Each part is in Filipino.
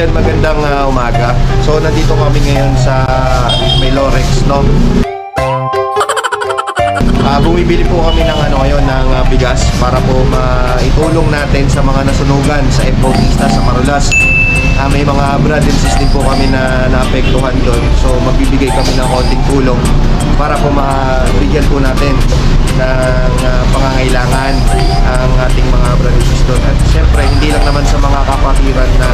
ayun, magandang umaga. So nandito kami ngayon sa may Lorex, no? Bumibili po kami ng ngayon ng bigas para po maitulong natin sa mga nasunugan sa F. Bautista sa Marulas. May mga brad and sis din po kami na naapektuhan doon. So magbibigay kami ng konting tulong para po mabigyan po natin ng pangangailangan ang ating mga brad and sis doon. At siyempre hindi lang naman sa mga kapatiran na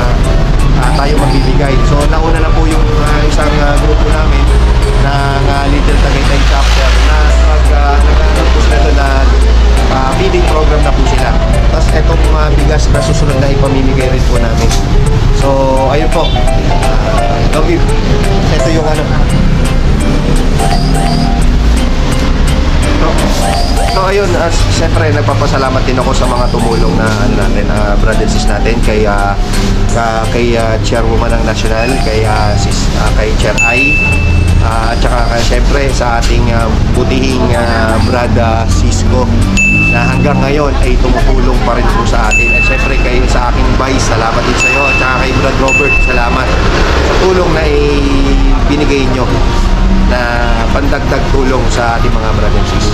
tayo magbibigay. So nauna na po yung isang grupo namin ng Little Tagaytay Chapter na nag-ano po sila doon na feeding program na po sila. Tapos etong bigas na susunod na ipamimigay rin po namin. So ayun po, ito yung So ayun, siyempre nagpapasalamat din ako sa mga tumulong na natin, brother and sis natin kay chairwoman ng national, kay Chair I, at saka siyempre sa ating butihing brada Cisco na hanggang ngayon ay tumutulong pa rin po sa atin. At siyempre kay sa aking vice, salamat din sa iyo, at saka kay Brad Robert, salamat sa tulong na ibinigay nyo na pandagdag tulong sa ating mga brother and sis.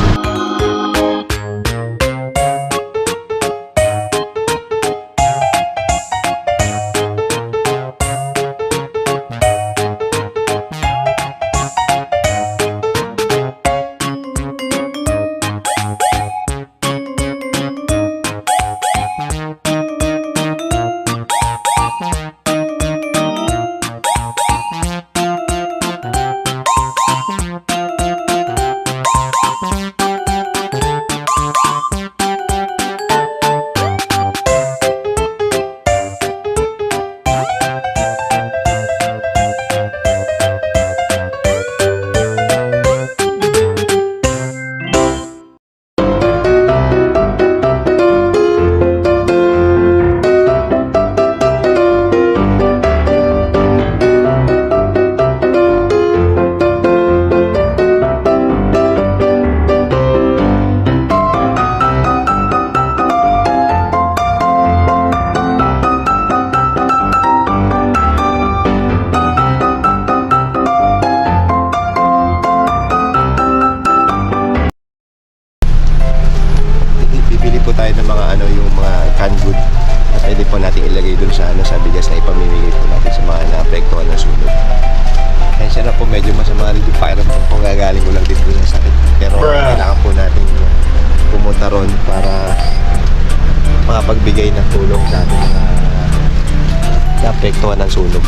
Tayo ng mga yung mga canned good na pwede po natin ilagay dun sa sa bigas na ipamimigay po natin sa mga naapektuhan ng sunog. Kaya siya na po medyo masama rin yung pakiramdam po, gagaling ko lang din po sa sakit. Pero kailangan po natin pumunta ron para makapagbigay ng tulong sa ating mga naapektuhan ng sunog.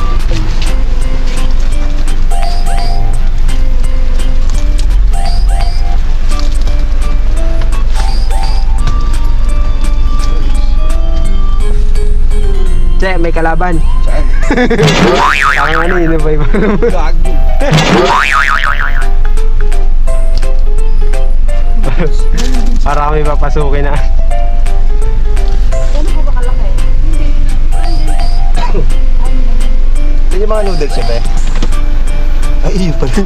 Che, may kalaban. Saan? Parang yun ba iba? Para kami papasukin na. Ano po ba kalaki? Ito yung mga noodles siya, be? Ay, iyo pala.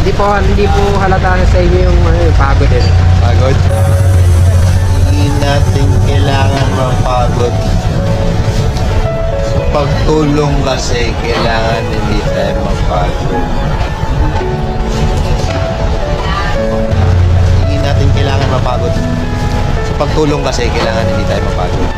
Hindi po halata sa inyo yung, yung pagod din. Pagod? Hindi natin kailangan mapagod. Sa pagtulong kasi, kailangan hindi tayo mapagod. Hindi natin kailangan mapagod. Sa pagtulong kasi, kailangan hindi tayo mapagod.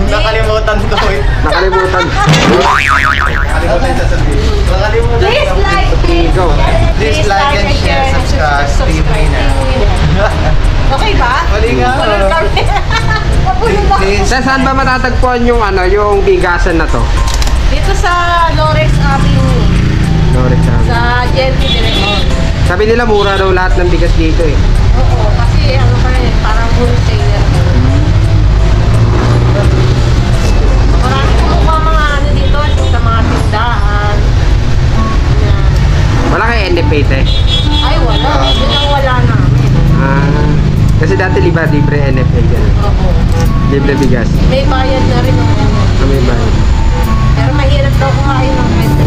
Nakalimutan to eh. Nakalimutan. Nakalimutan sasabihin. Nakalimutan. Please like, please. Go. Please like and share, subscribe, stream na. Okay ba? Mali nga. Pulol kami. Mapulol ako. Please. Sa saan ba matatagpuan yung yung bigasan na to? Dito sa Lorex Avenue, Lorex sa Jenny Direcon. Sabi nila mura daw lahat ng bigas dito eh. Oo, kasi ano pa rin, parang wholesaler. Marami kumukuha mga ano dito sa mga tindahan. Yan. Wala kay NFA te. Ay, wala. Yun ang wala namin. Kasi dati libre NFA ganun. Oo. Libre bigas. May bayad na rin ang ano. Kami ba? Pero mahirap daw kumain ng NFA.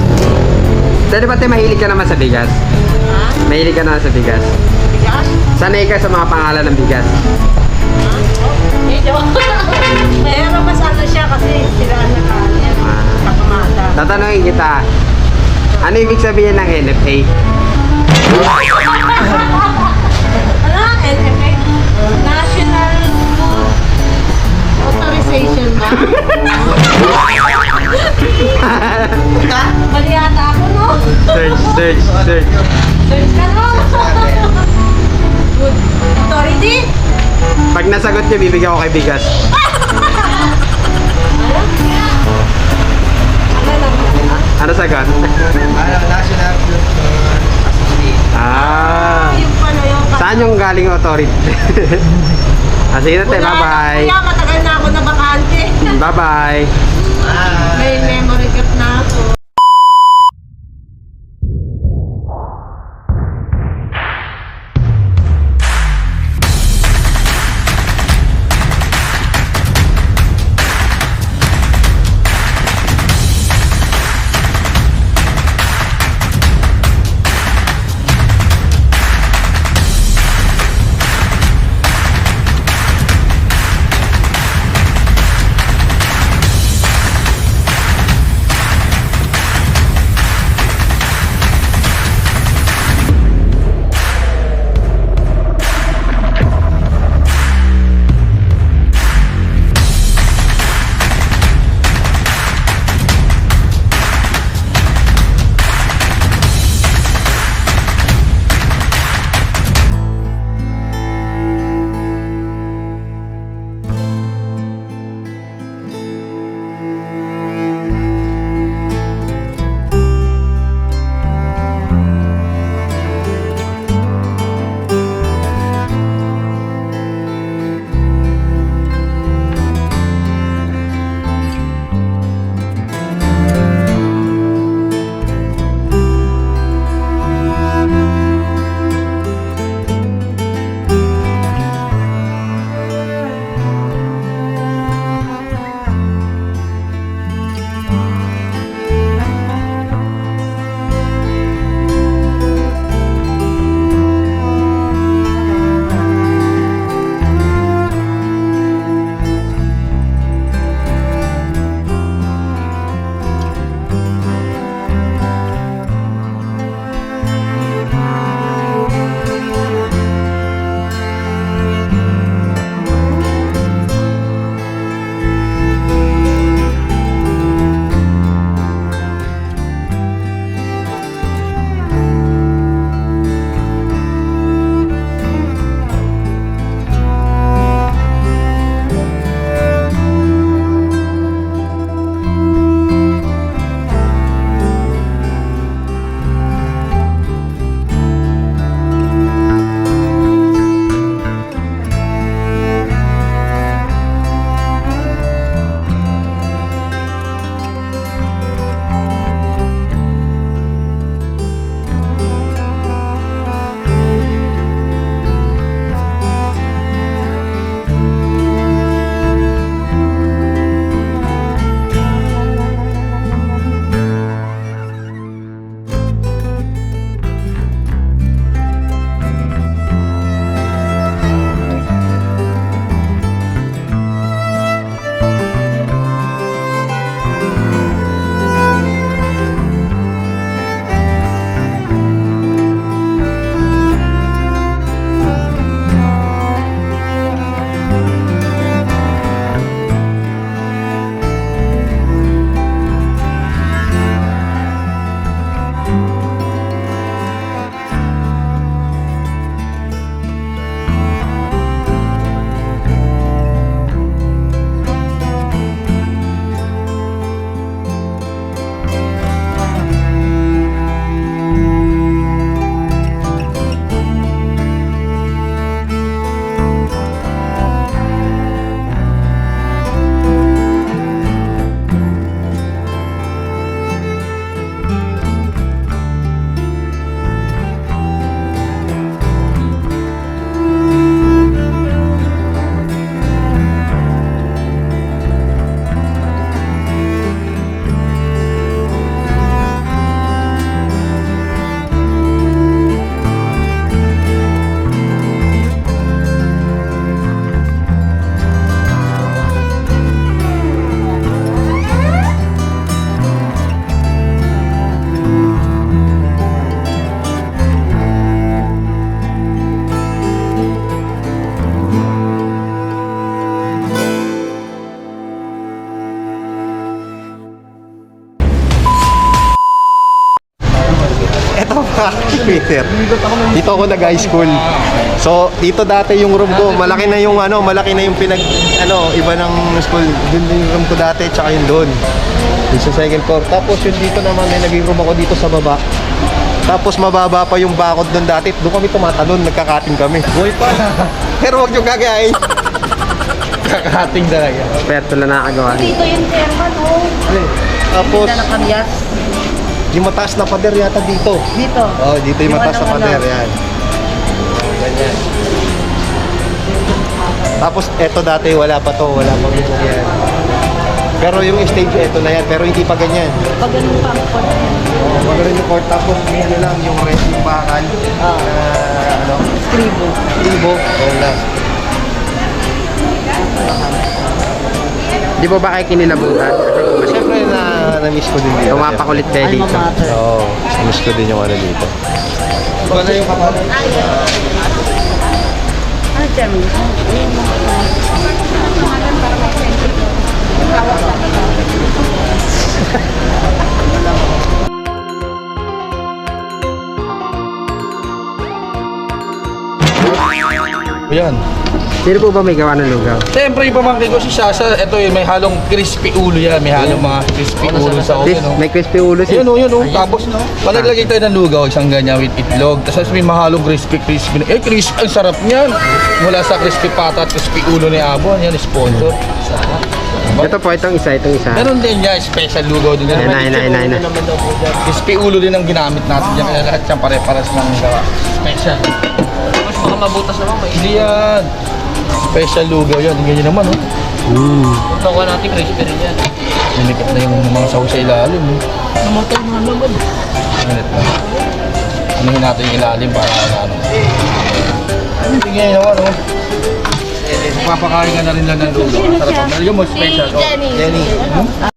Dati ba te mahilig ka naman sa bigas? Ha? Mahilig ka naman sa bigas? Bigas? Sanay ka sa mga pangalan ng bigas? Medyo. Pero mas ano siya kasi sila ang nakaanyan. Kakamata. Tatanungin kita, ano ibig sabihin ng NFA? Ano? NFA? National Food Authorization ba? Mali yata ako, no? Search. Search ka, no? Food Authority? Pag nasagot niyo, bibigyan ko kay bigas. Ano lang? Ano sagot? National Yung pala yung... Saan yung galing authority? Sige na te, Wala na, bye-bye. kuya, matagal na ako na bakante. Bye-bye. May memory cap na ako. Peter. Dito ako nag-high school. So, dito dati yung room ko. Malaki na yung iba ng school. Doon yung room ko dati, tsaka yung doon. Yung sa second floor. Tapos yung dito naman, may naging room ako dito sa baba. Tapos mababa pa yung bakod doon dati. Doon kami tumatalon, nagkakating kami. Boy pa na. Pero wag yung gagayain. Kakating talaga. Eksperto na nakagawa. Dito yung chairman, oh. Tapos, Dito na kamyas. yung mataas na pader yata dito. Dito. Oh, dito yung mataas na pader. ano. Yan. Oh, ganyan. Tapos, eto dati, wala pa to. Wala pang yan. Pero yung stage, eto na yan. Pero hindi pa ganyan. Pag ganun pa ang port. Oh, magaling yung court. Tapos, may ano lang, yung rest, yung bakal. Skribo. Libo. Oh, na. Di ba ba kayo kinilabutan? Siyempre, na-miss ko din dito. Tumapakulit kayo Alma dito. mater. Oo, miss ko din yung ano dito. Wala yung kapalan. Ano chairman? Yan. Sino po ba may gawa ng lugaw? Siyempre yung pamangkin ko si Sasa, ito may halong crispy ulo yan. May halong mga crispy ulo sa This, oven. Oh. may crispy ulo Ayan o. Tapos, panaglagay tayo ng lugaw, isang ganyan with itlog. Tapos may mahalong crispy. Crispy, ang sarap niyan. Mula sa crispy pata at crispy ulo ni Abon. Yan, sponsor. Ito po, itong isa. Meron din niya, special lugaw din. Ayun na. Crispy ulo din ang ginamit natin dyan. Kaya lahat siyang pare-pares ng gawa. Special. Mas mga mabutas naman. Hindi yan. Special lugaw yan. Ganyan naman, oh. Nakuha natin crispy rin yan. Nilikap na yung mga saw sa ilalim, oh. Namatay mga laman. Ganit lang. Anuhin natin yung ilalim para ano. Hindi ganyan naman, oh. Papakain ka na rin lang ng lugaw. Ang sarap. Malagyan mo special, oh. Jenny.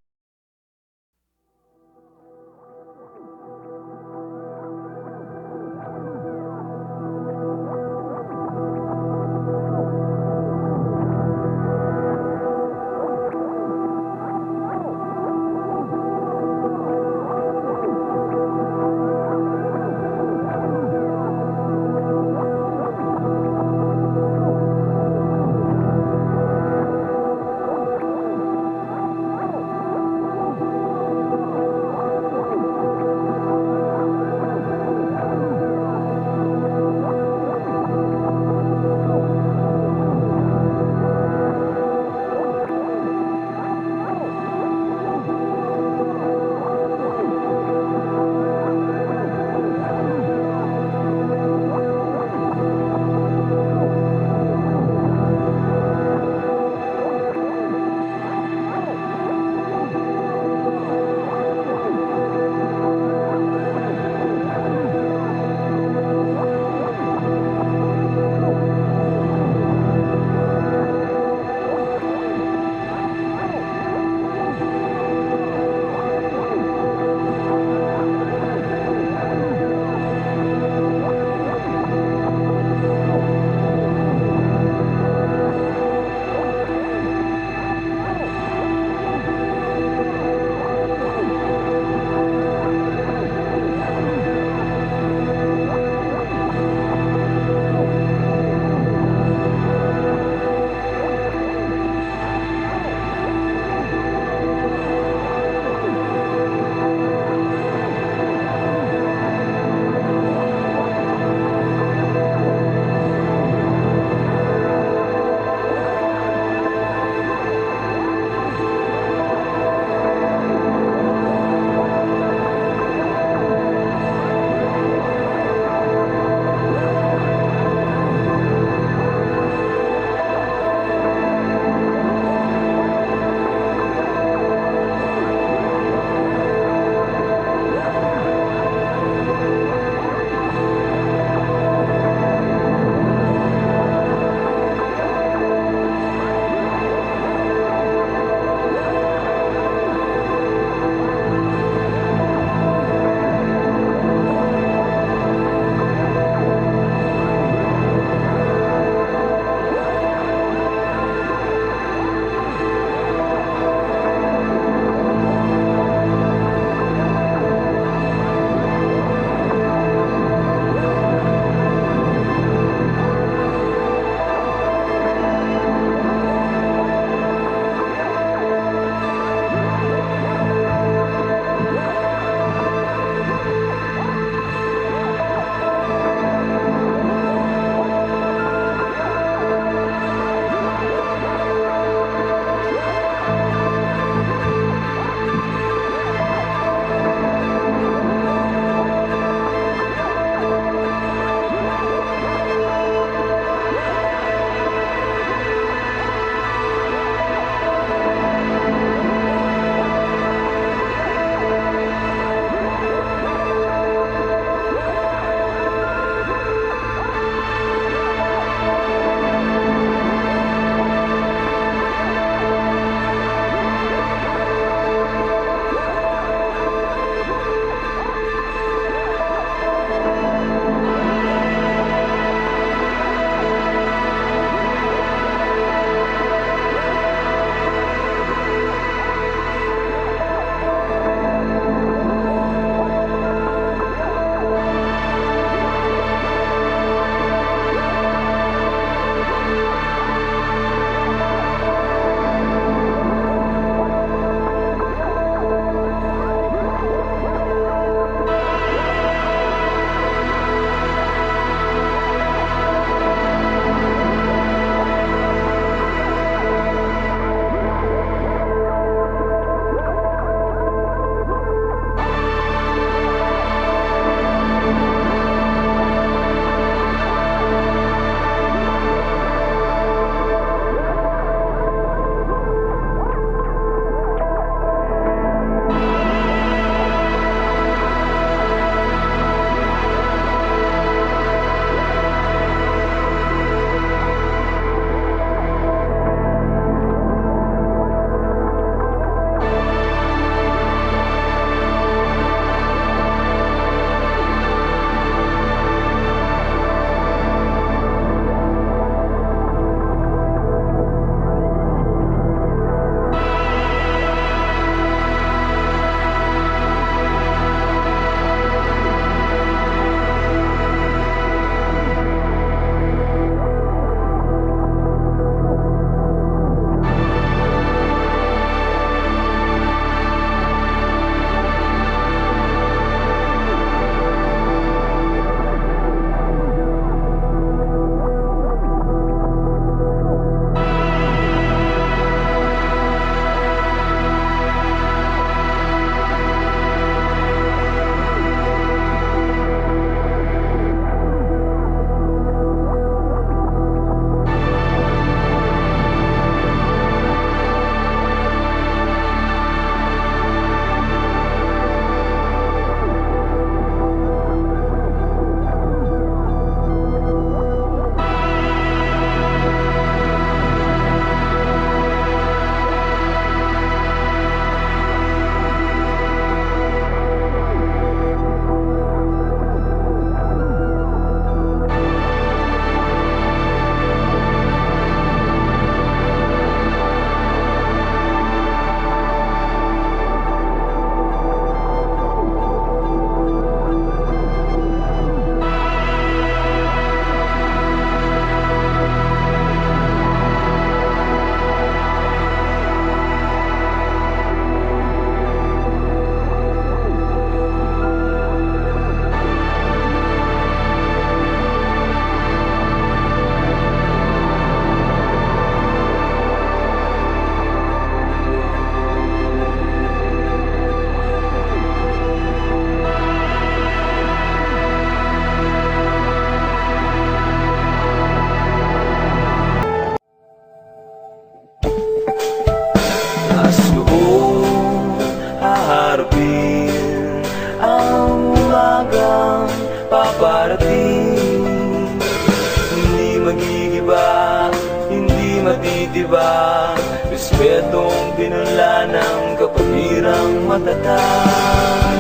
magigiba, hindi matitiba. Respetong pinula ng kapatidang matatag.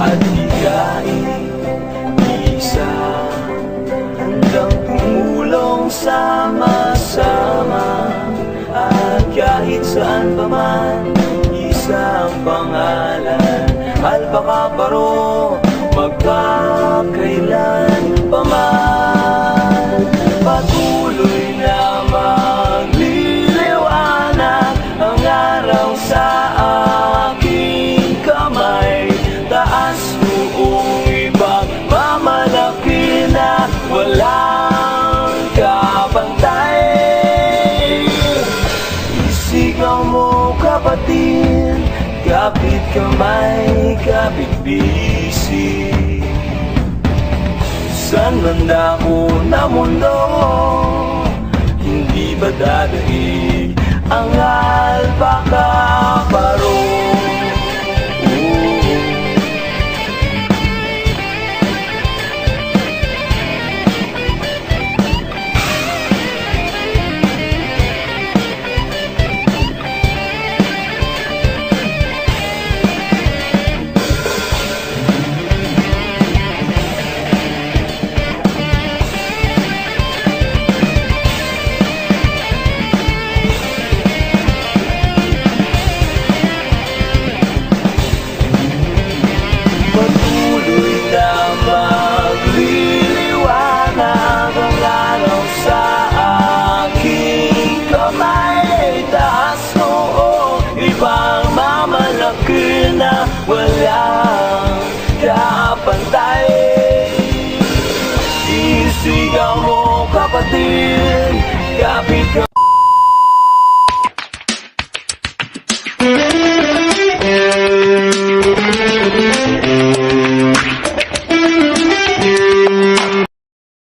At hiyain isa hanggang tumulong sama-sama. At kahit saan pa man, isang pangalan, Alpaca Paro, magkakailan pa man. Patuloy na magliliwanag ang araw sa aking kamay. Taas noong ipagmamalaki na walang kapantay. Isigaw mo kapatid, kapit kamay, kapit bisig. San man dako na mundo, hindi ba dadaig ang Alpaca Paro? Patuloy na magliliwanag ang araw sa aking kamay. Taas noo, ibang mamalaki na walang kapantay. Isigaw mo kapatid, kapit ka